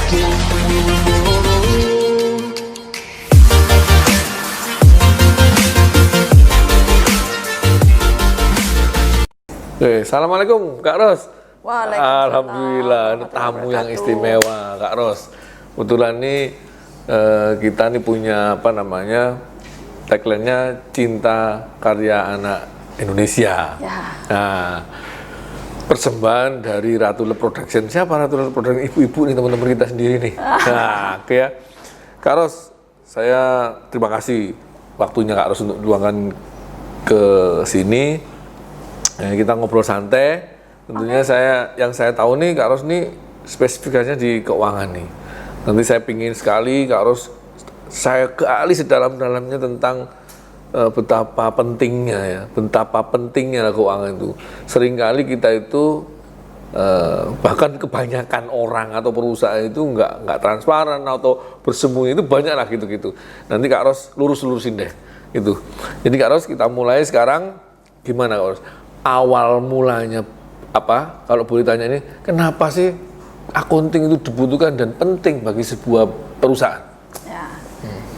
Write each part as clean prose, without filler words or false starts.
Assalamualaikum Kak Ros. Waalaikumsalam. Alhamdulillah, ini tamu yang istimewa Kak Ros. Kebetulan nih kita nih punya apa namanya tagline-nya cinta karya anak Indonesia. Ya. Nah, persembahan dari Ratu Le Production. Siapa Ratu Le Production? Ibu-ibu nih, teman-teman kita sendiri nih. Nah, oke ya. Kak Ros, saya terima kasih waktunya Kak Ros untuk luangkan ke sini. Kita ngobrol santai. Tentunya yang saya tahu nih Kak Ros nih spesifikasinya di keuangan nih. Nanti saya pingin sekali Kak Ros saya gali sedalam-dalamnya tentang betapa pentingnya keuangan itu. Seringkali kita itu bahkan kebanyakan orang atau perusahaan itu nggak transparan atau bersembunyi, itu banyak lah gitu-gitu. Nanti Kak Ros lurus-lurusin deh itu. Jadi Kak Ros, kita mulai sekarang. Gimana Kak Ros? Awal mulanya apa? Kalau boleh tanya ini, kenapa sih accounting itu dibutuhkan dan penting bagi sebuah perusahaan? Ya.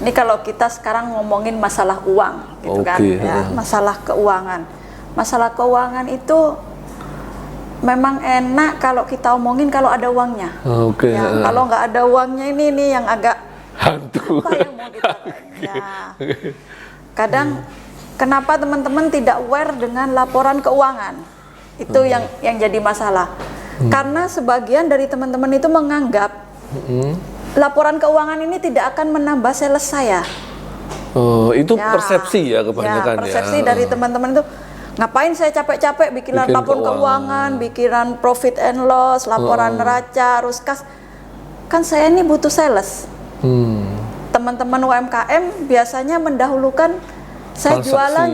Ini kalau kita sekarang ngomongin masalah uang, gitu kan? Ya, masalah keuangan. Masalah keuangan itu memang enak kalau kita omongin kalau ada uangnya. Ya, kalau nggak ada uangnya ini yang agak hantu. Apa yang mau kita? Ya. Kadang kenapa teman-teman tidak aware dengan laporan keuangan? Itu yang jadi masalah. Karena sebagian dari teman-teman itu menganggap laporan keuangan ini tidak akan menambah sales saya. Oh, itu ya, persepsi ya kebanyakan ya. Persepsi dari teman-teman itu, ngapain saya capek-capek bikin laporan keuangan, bikin profit and loss, laporan neraca, arus kas. Kan saya ini butuh sales. Teman-teman UMKM biasanya mendahulukan saya jualan.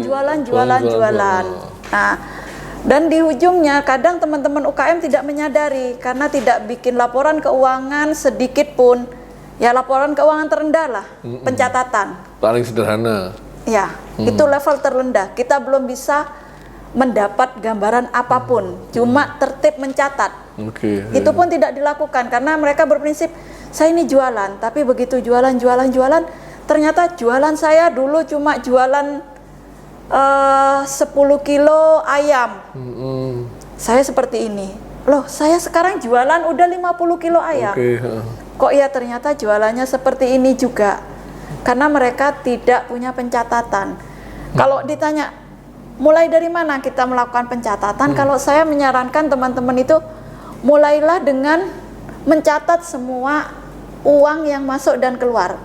Nah, dan di ujungnya kadang teman-teman UKM tidak menyadari karena tidak bikin laporan keuangan sedikit pun. Ya, laporan keuangan terendah lah, pencatatan. Paling sederhana. Ya, itu level terendah. Kita belum bisa mendapat gambaran apapun, cuma tertib mencatat. Itu pun tidak dilakukan karena mereka berprinsip, saya ini jualan, tapi begitu jualan, ternyata jualan saya dulu cuma jualan 10 kilo ayam. Saya seperti ini. Loh, saya sekarang jualan udah 50 kilo ayam. Kok ya ternyata jualannya seperti ini juga. Karena mereka tidak punya pencatatan. Kalau ditanya, mulai dari mana kita melakukan pencatatan? Kalau saya menyarankan teman-teman itu, mulailah dengan mencatat semua uang yang masuk dan keluar.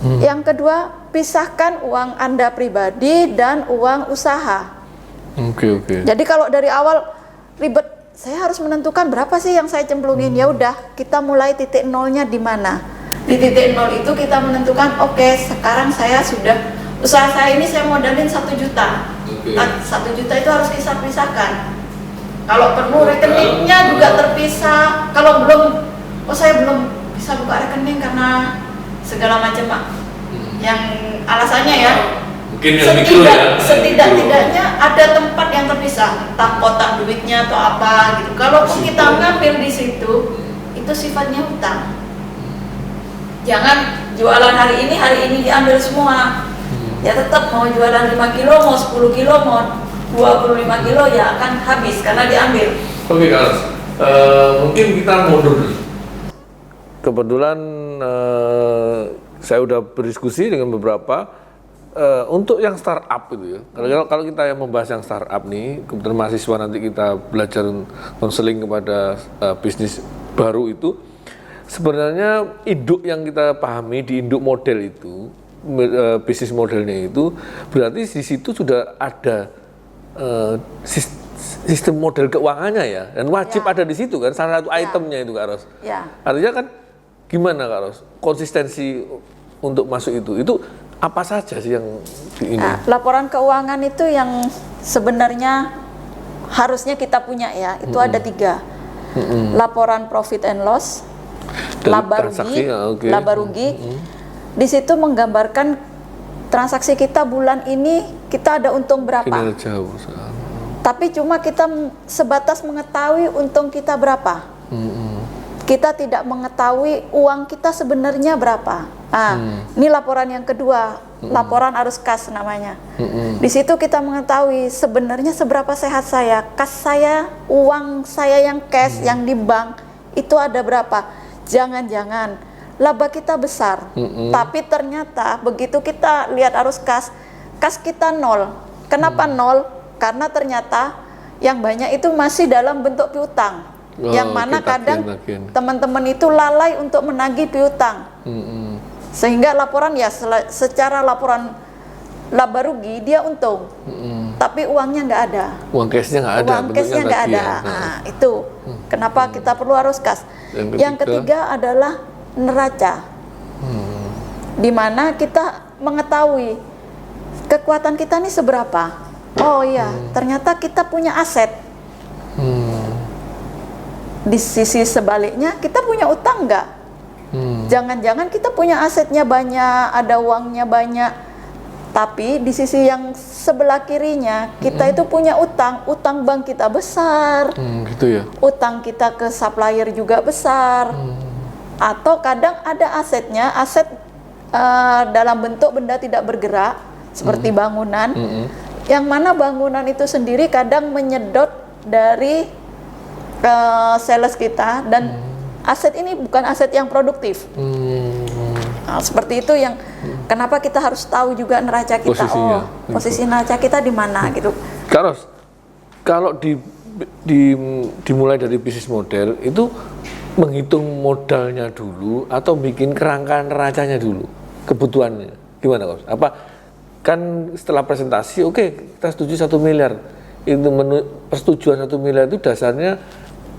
Yang kedua, pisahkan uang Anda pribadi dan uang usaha. Jadi kalau dari awal ribet, saya harus menentukan berapa sih yang saya cemplungin. Ya udah, kita mulai titik nolnya di mana. Di titik nol itu kita menentukan, oke, sekarang saya sudah, usaha saya ini saya modalin 1 juta. 1 juta itu harus pisahkan. Kalau perlu rekeningnya juga terpisah. Kalau belum, saya belum bisa buka rekening karena segala macam yang alasannya ya, mungkin setidak-tidaknya ada tempat yang terpisah, entah kotak duitnya atau apa gitu. Kalau kita ngambil di situ, itu sifatnya hutang. Jangan jualan hari ini diambil semua. Ya tetap mau jualan 5 kilo, mau 10 kilo, mau 25 kilo ya akan habis karena diambil. Oke Kak Ros, mungkin kita mundur dulu. Kebetulan saya udah berdiskusi dengan beberapa untuk yang startup itu ya. Kalau kita yang membahas yang startup nih, kebetulan mahasiswa nanti kita belajar konseling kepada bisnis baru itu, sebenarnya induk yang kita pahami di induk model itu, bisnis modelnya itu, berarti di situ sudah ada sistem model keuangannya ya, dan wajib ada di situ kan, salah satu itemnya itu Kak Ros. Artinya kan gimana Kak Ros, konsistensi untuk masuk itu apa saja sih yang di ini? Laporan keuangan itu yang sebenarnya harusnya kita punya ya, itu ada 3. Laporan profit and loss, laba rugi. Di situ menggambarkan transaksi kita bulan ini kita ada untung berapa. Tapi cuma kita sebatas mengetahui untung kita berapa. kita tidak mengetahui uang kita sebenarnya berapa. Ini laporan yang kedua, laporan arus kas namanya. Di situ kita mengetahui sebenarnya seberapa sehat saya, kas saya, uang saya yang cash, yang di bank itu ada berapa. Jangan-jangan laba kita besar, tapi ternyata begitu kita lihat arus kas kita nol. Kenapa nol? Karena ternyata yang banyak itu masih dalam bentuk piutang. Yang mana kadang teman-teman itu lalai untuk menagih piutang, sehingga laporan ya secara laporan laba rugi dia untung, tapi uangnya nggak ada, uang cashnya nggak ada, uang cashnya nggak ada. Nah, itu kenapa kita perlu arus kas. Yang ketiga adalah neraca, di mana kita mengetahui kekuatan kita ini seberapa. Oh iya, ternyata kita punya aset. Di sisi sebaliknya kita punya utang nggak? Jangan-jangan kita punya asetnya banyak, ada uangnya banyak, tapi di sisi yang sebelah kirinya kita itu punya utang bank kita besar, gitu ya. Utang kita ke supplier juga besar, atau kadang ada asetnya, aset dalam bentuk benda tidak bergerak seperti bangunan, yang mana bangunan itu sendiri kadang menyedot dari sales kita, dan aset ini bukan aset yang produktif. Nah, seperti itu yang kenapa kita harus tahu juga neraca kita. Posisinya, posisi neraca kita di mana gitu. Karos, kalau dimulai dari bisnis model itu menghitung modalnya dulu atau bikin kerangka neracanya dulu, kebutuhannya gimana, Karos? Apa kan setelah presentasi oke, kita setuju 1 miliar, itu persetujuan 1 miliar itu dasarnya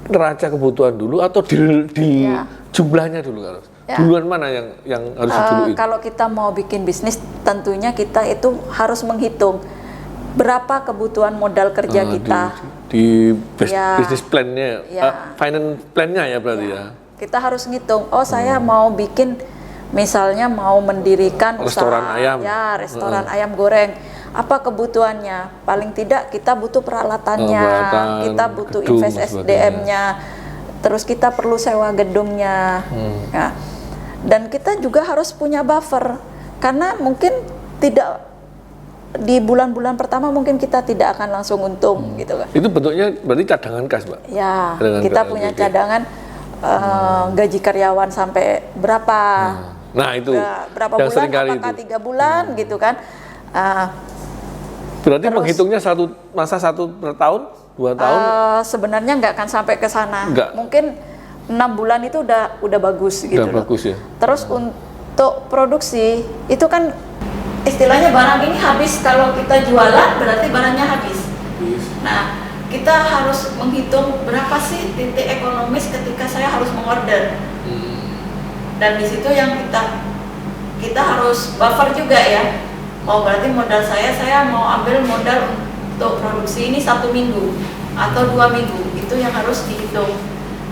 neraca kebutuhan dulu atau di jumlahnya dulu, Karos? Duluan mana yang harus diduluin? Kalau kita mau bikin bisnis, tentunya kita itu harus menghitung berapa kebutuhan modal kerja kita di bisnis plan-nya, finance plan-nya ya berarti ya. Kita harus ngitung. Oh, saya mau bikin, misalnya mau mendirikan restoran usaha, ayam, restoran ayam goreng. Apa kebutuhannya? Paling tidak kita butuh peralatannya, kita butuh invest SDM-nya, terus kita perlu sewa gedungnya. Nah, dan kita juga harus punya buffer, karena mungkin tidak di bulan-bulan pertama mungkin kita tidak akan langsung untung gitu kan. Itu bentuknya berarti cadangan kas, Mbak? Ya, kita punya cadangan gaji karyawan sampai berapa? Nah itu berapa bulan? Apakah 3 bulan gitu kan? Berarti terus, menghitungnya satu per tahun, 2 tahun? Sebenarnya nggak akan sampai ke sana. Mungkin 6 bulan itu udah bagus gitu. Udah bagus ya. Terus untuk produksi itu kan istilahnya barang ini habis, kalau kita jualan berarti barangnya habis. Nah, kita harus menghitung berapa sih titik ekonomis ketika saya harus mengorder. Dan di situ yang kita harus buffer juga ya. Oh, berarti modal saya mau ambil modal untuk produksi ini 1 minggu atau 2 minggu, itu yang harus dihitung.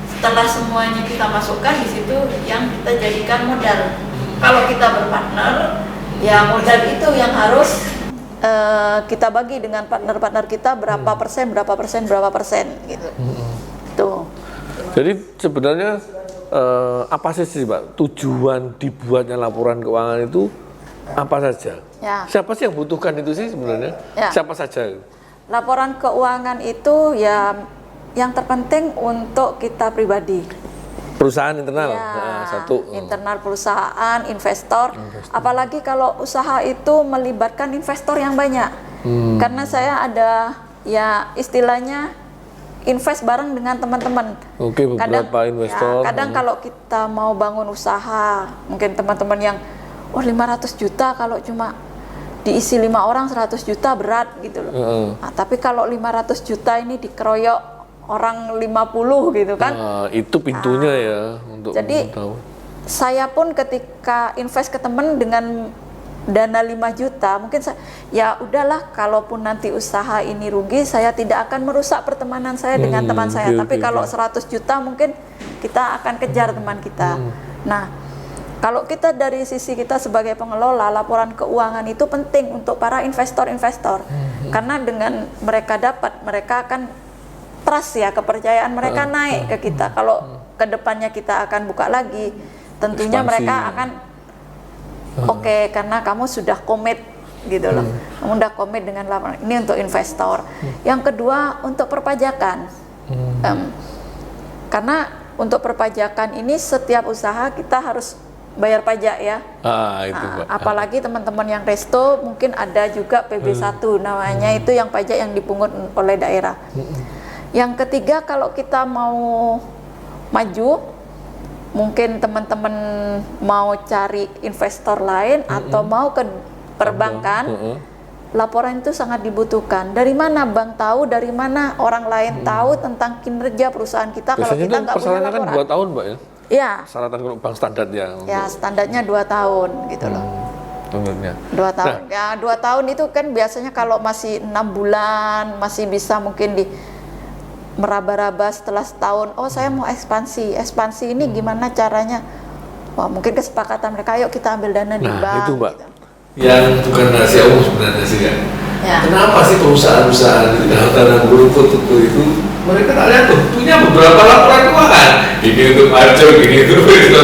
Setelah semuanya kita masukkan di situ yang kita jadikan modal. Kalau kita berpartner, ya modal itu yang harus kita bagi dengan partner-partner kita berapa persen gitu. Tuh. Jadi sebenarnya apa sih Mbak tujuan dibuatnya laporan keuangan itu apa saja? Ya. Siapa sih yang butuhkan itu sih sebenarnya? Ya. Siapa saja? Laporan keuangan itu ya yang terpenting untuk kita pribadi. Perusahaan internal, internal perusahaan, investor. Apalagi kalau usaha itu melibatkan investor yang banyak. Karena saya ada ya istilahnya invest bareng dengan teman-teman. Oke, beberapa investor. Kadang kalau kita mau bangun usaha, mungkin teman-teman yang 500 juta kalau cuma diisi 5 orang 100 juta berat gitu loh. Nah, tapi kalau 500 juta ini dikeroyok orang 50 gitu kan. Itu pintunya ya untuk jadi tahu. Saya pun ketika invest ke teman dengan dana 5 juta, mungkin ya udahlah, kalaupun nanti usaha ini rugi, saya tidak akan merusak pertemanan saya dengan teman saya. Tapi kalau 100 juta mungkin kita akan kejar teman kita. Nah, kalau kita dari sisi kita sebagai pengelola, laporan keuangan itu penting untuk para investor-investor. Karena dengan mereka dapat, mereka akan trust ya, kepercayaan mereka naik ke kita. Kalau kedepannya kita akan buka lagi, tentunya Ekspansi. mereka akan oke, karena kamu sudah komit gitu loh. Kamu udah komit dengan laporan ini untuk investor. Yang kedua untuk perpajakan. Karena untuk perpajakan ini setiap usaha kita harus bayar pajak ya. Itu, Mbak. Apalagi teman-teman yang resto mungkin ada juga PB1 namanya, itu yang pajak yang dipungut oleh daerah. Yang ketiga, kalau kita mau maju, mungkin teman-teman mau cari investor lain atau mau ke perbankan, laporan itu sangat dibutuhkan. Dari mana bank tahu, dari mana orang lain tahu tentang kinerja perusahaan kita kalau Biasanya kita itu nggak punya persyaratan kan laporan? 2 tahun, Mbak ya? Ya, Persyaratan kalau bank standar ya. ya standarnya 2 tahun gitu loh. Tentunya. 2 tahun. Ya 2 tahun itu kan biasanya kalau masih 6 bulan masih bisa mungkin di meraba-raba setelah setahun. Oh, saya mau ekspansi. Ekspansi ini gimana caranya? Wah, mungkin kesepakatan mereka, ayo kita ambil dana di bank. Nah, itu, Mbak. Gitu. Yang bukan rahasia umum sebenarnya sih kan. Ya. Kenapa sih perusahaan-perusahaan di dalam grup itu mereka tak lihat tuh punya beberapa laporan keuangan. Ini untuk pajak, ini untuk itu.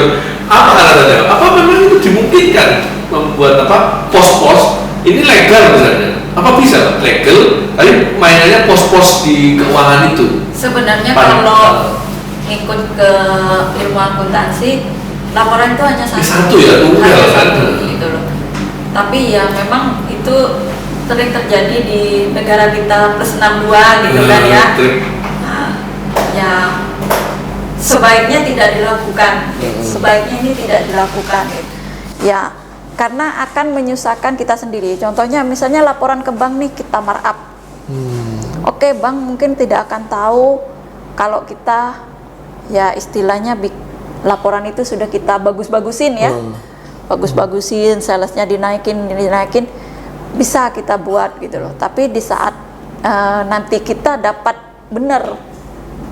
Apa alasannya? Apa memang itu dimungkinkan membuat pos-pos ini legal misalnya? Apa bisa legal? Tapi mainannya pos-pos di keuangan itu. Sebenarnya Paling- kalau ikut ke ilmu akuntansi, laporan itu hanya Satu ya, tunggal hanya kan? satu gitu loh. Tapi ya memang itu sering terjadi di negara kita plus 62 gitu kan ya. Nah, ya sebaiknya tidak dilakukan. Sebaiknya ini tidak dilakukan. Ya, karena akan menyusahkan kita sendiri. Contohnya misalnya laporan ke bank nih kita markup. Oke, bank mungkin tidak akan tahu kalau kita ya istilahnya laporan itu sudah kita bagus-bagusin ya. Bagus-bagusin, salesnya dinaikin, bisa kita buat gitu loh. Tapi di saat nanti kita dapat benar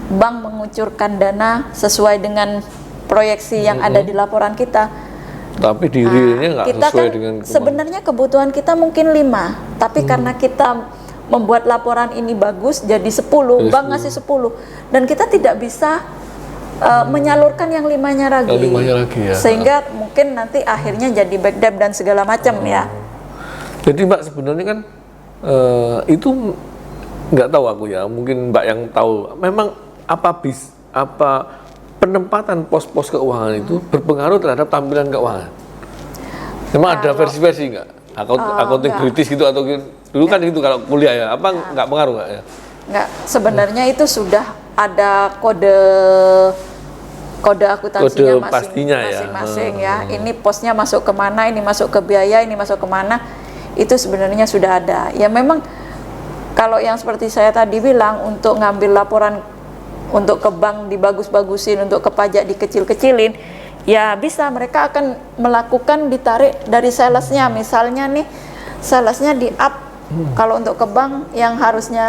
bank mengucurkan dana sesuai dengan proyeksi yang ada di laporan kita. Tapi di realnya nggak Kita sesuai kan dengan sebenarnya kebutuhan kita mungkin 5, tapi karena kita membuat laporan ini bagus jadi 10, bank ngasih 10 dan kita tidak bisa menyalurkan yang 5-nya lagi. Yang 5-nya lagi ya. Sehingga mungkin nanti akhirnya jadi back debt dan segala macam ya. Jadi Mbak sebenarnya kan itu nggak tahu aku ya, mungkin Mbak yang tahu. Memang apa penempatan pos-pos keuangan itu berpengaruh terhadap tampilan keuangan? Memang ada versi-versi nggak? Accounting enggak. British gitu atau dulu kan gitu kalau kuliah ya? Apa nggak pengaruh nggak ya? Enggak, sebenarnya itu sudah ada kode akuntansinya Kode pastinya ya. masing-masing ya. Ini posnya masuk kemana, ini masuk ke biaya, ini masuk kemana, itu sebenarnya sudah ada. Ya memang kalau yang seperti saya tadi bilang untuk ngambil laporan untuk ke bank dibagus-bagusin, untuk ke pajak dikecil-kecilin, ya bisa mereka akan melakukan ditarik dari salesnya. Misalnya nih salesnya di up. Kalau untuk ke bank yang harusnya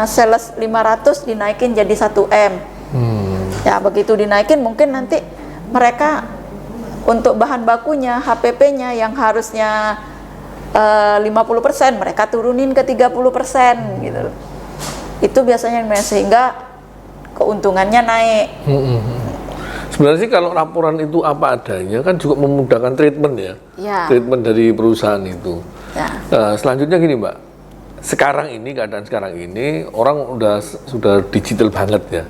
sales 500 dinaikin jadi 1M. Ya begitu dinaikin mungkin nanti mereka untuk bahan bakunya, HPP-nya yang harusnya 50% mereka turunin ke 30% gitu loh. Itu biasanya sehingga keuntungannya naik. Sebenarnya sih kalau laporan itu apa adanya kan juga memudahkan treatment ya. Ya. Treatment dari perusahaan itu. Ya. Selanjutnya gini Mbak, keadaan sekarang ini orang sudah digital banget ya.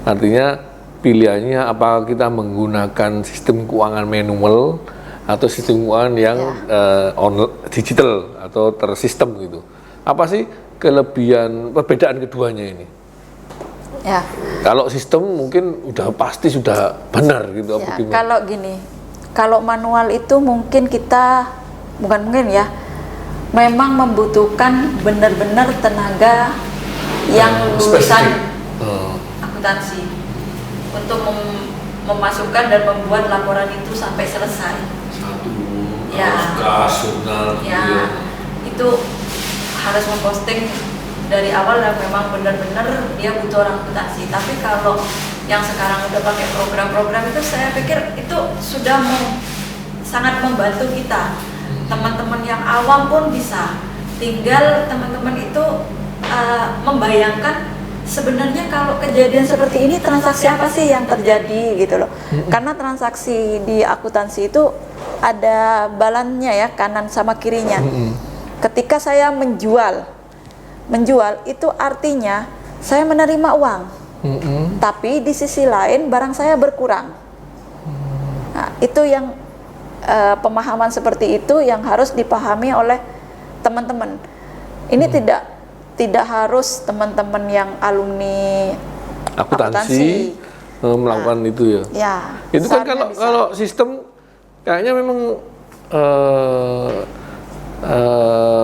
Artinya pilihannya apa kita menggunakan sistem keuangan manual atau sistem keuangan yang digital atau tersistem gitu. Apa sih perbedaan keduanya ini? Ya. Kalau sistem mungkin udah pasti sudah benar gitu. Ya, apa gimana? kalau gini, kalau manual itu mungkin kita memang membutuhkan benar-benar tenaga yang lulusan akuntansi untuk memasukkan dan membuat laporan itu sampai selesai. Satu Ya. jurnal Ya, itu harus memposting dari awal dan memang benar-benar dia butuh orang akuntansi. Tapi kalau yang sekarang udah pakai program-program itu saya pikir itu sudah sangat membantu kita. Teman-teman yang awam pun bisa. Tinggal teman-teman itu membayangkan sebenarnya kalau kejadian seperti ini transaksi apa sih yang terjadi gitu loh. Karena transaksi di akuntansi itu ada balannya ya, kanan sama kirinya. Ketika saya menjual itu artinya saya menerima uang. Tapi di sisi lain barang saya berkurang. Nah, itu yang pemahaman seperti itu yang harus dipahami oleh teman-teman. Ini tidak harus teman-teman yang alumni akuntansi melakukan itu ya. Ya. Itu kan kalau sistem kayaknya memang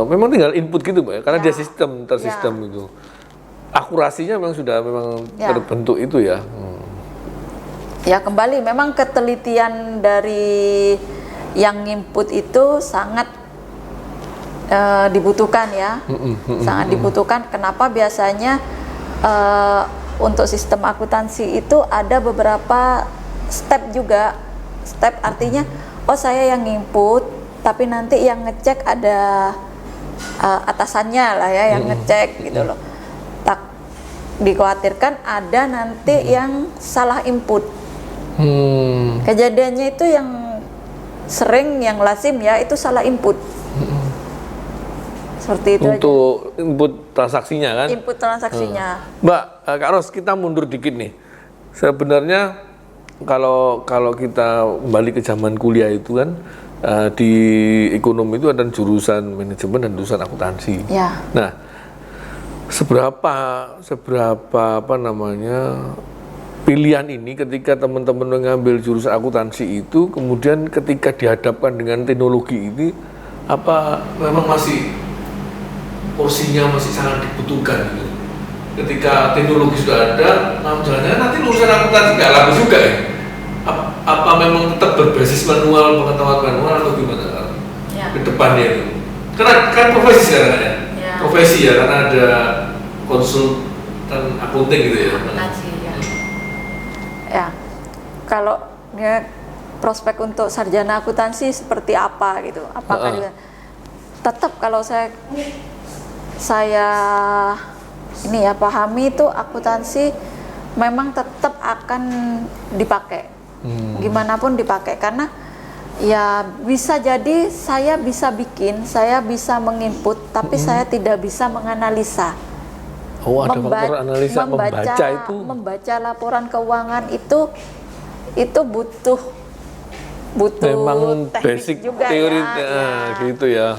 memang tinggal input gitu, Mbak, karena dia tersistem itu. Akurasinya memang sudah terbentuk itu ya. Ya kembali memang ketelitian dari yang input itu sangat dibutuhkan ya, sangat dibutuhkan. Kenapa biasanya untuk sistem akuntansi itu ada beberapa step juga. Step artinya, oh saya yang input, tapi nanti yang ngecek ada atasannya lah ya, yang ngecek gitu loh. Tak dikhawatirkan ada nanti yang salah input. Kejadiannya itu yang sering, yang lazim ya, itu salah input. Seperti itu untuk aja. Input transaksinya kan? Input transaksinya. Mbak, Kak Ros, kita mundur dikit nih. Sebenarnya kalau kita kembali ke zaman kuliah itu kan, di ekonomi itu ada jurusan manajemen dan jurusan akuntansi. Ya. Nah, seberapa pilihan ini ketika teman-teman mengambil jurusan akuntansi itu, kemudian ketika dihadapkan dengan teknologi ini, apa memang masih porsinya masih sangat dibutuhkan gitu. Ketika teknologi sudah ada, jangan-jangan nanti lulusan akuntansi nggak laku juga ya? Apa memang tetap berbasis manual, pengetahuan manual atau gimana ke depannya itu? Karena kan profesi sekarang ya, profesi ya, karena ada konsultan akunting gitu ya. Akuntansi ya. Ya, kalau ya, prospek untuk sarjana akuntansi seperti apa gitu? Apakah juga tetap kalau saya ini ya pahami itu akuntansi memang tetap akan dipakai, gimana pun dipakai, karena ya bisa jadi saya bisa menginput, tapi saya tidak bisa menganalisa. Oh, ada faktor analisa, membaca laporan keuangan itu butuh memang basic juga teori ya. Gitu ya.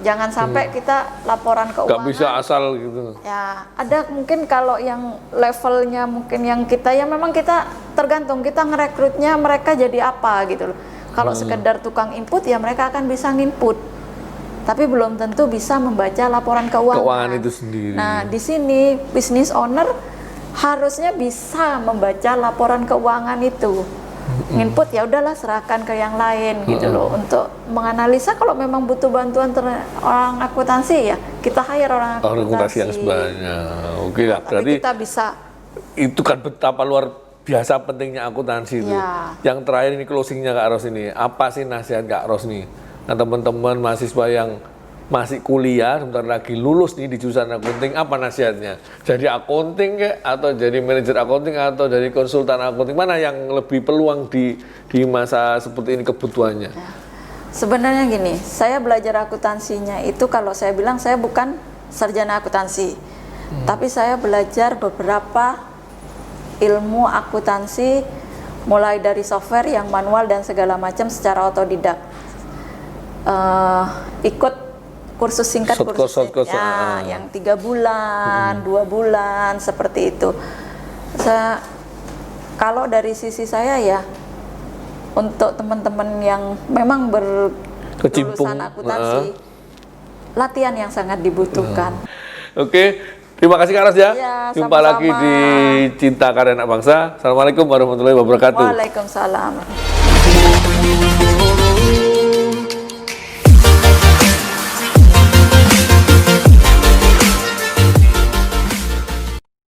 Jangan sampai kita laporan keuangan nggak bisa asal gitu. Ya, ada mungkin kalau yang levelnya mungkin yang kita ya memang kita tergantung kita ngerekrutnya mereka jadi apa gitu loh. Kalau sekedar tukang input ya mereka akan bisa nginput. Tapi belum tentu bisa membaca laporan keuangan. Keuangan itu sendiri. Nah, di sini business owner harusnya bisa membaca laporan keuangan itu. Input ya udahlah serahkan ke yang lain gitu loh, untuk menganalisa. Kalau memang butuh bantuan orang akuntansi ya kita hire orang akuntansi yang sebanyak. Oke lah, berarti kita bisa. Itu kan betapa luar biasa pentingnya akuntansi itu. Yang terakhir ini closingnya Kak Ros ini, apa sih nasihat Kak Ros nih? Nah, teman-teman mahasiswa yang masih kuliah, sebentar lagi lulus nih di jurusan akunting, apa nasihatnya? Jadi akunting atau jadi manajer akunting atau jadi konsultan akunting, mana yang lebih peluang di masa seperti ini kebutuhannya? Ya. Sebenarnya gini, saya belajar akuntansinya itu kalau saya bilang saya bukan sarjana akuntansi, tapi saya belajar beberapa ilmu akuntansi mulai dari software yang manual dan segala macam secara otodidak. Ikut kursus singkat, yang 3 bulan, 2 bulan seperti itu. Kalau dari sisi saya ya, untuk teman-teman yang memang berlulusan akuntansi, latihan yang sangat dibutuhkan. Oke, terima kasih Kak Ros ya. Jumpa sama-sama. lagi di Cinta Karya Anak Bangsa. Assalamualaikum warahmatullahi wabarakatuh. Waalaikumsalam.